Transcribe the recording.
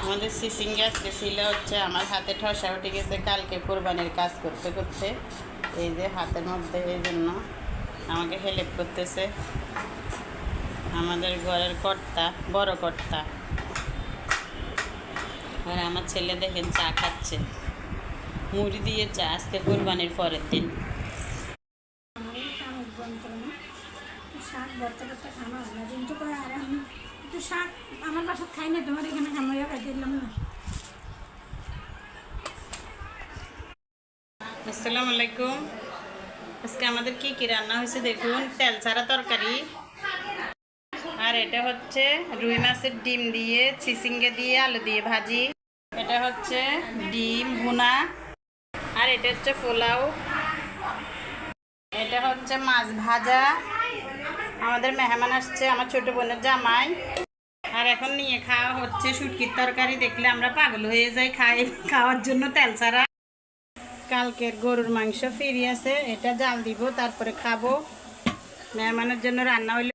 আমাদের সিসিং গ্যাস ছিল হচ্ছে আমার হাতে ঠসা উঠে গেছে কালকে কোরবানির কাজ করতে করতে। এই যে হাতের মধ্যে, এই জন্য আমাকে হেল্প করতেছে আমাদের ঘরের কর্তা, বড় কর্তা। আর আমার ছেলে দেখেন চা খাচ্ছে, মুড়ি দিয়ে চা, আজকে কোরবানির পরের দিন। শাক ভর্তা ভর্তা খাওয়া হয় না, কিন্তু আর আমি একটু শাক আমার বাসায় খাই না, তোমার এখানে খামাইয়া খাইতে দিলাম না। আসসালামু আলাইকুম। আজকে আমাদের কি কি রান্না হয়েছে দেখুন। তেল ছাড়া তরকারি, আর এটা হচ্ছে রুই মাছের ডিম দিয়ে, চিচিঙ্গা দিয়ে, আলু দিয়ে ভাজি। এটা হচ্ছে ডিম ভুনা, আর এটা হচ্ছে পোলাও। এটা হচ্ছে মাছ ভাজা। আমাদের মেহমান আসছে, আমার ছোট বোনের জামাই। আর এখন নিয়ে খাওয়া হচ্ছে শুটকির তরকারি। দেখলে আমরা পাগল হয়ে যাই খাওয়ার জন্য তেল ছাড়া। কালকের গরুর মাংস ফিরি আছে, এটা জাল দিব, তারপরে খাবো। মেহমানের জন্য রান্না হইলে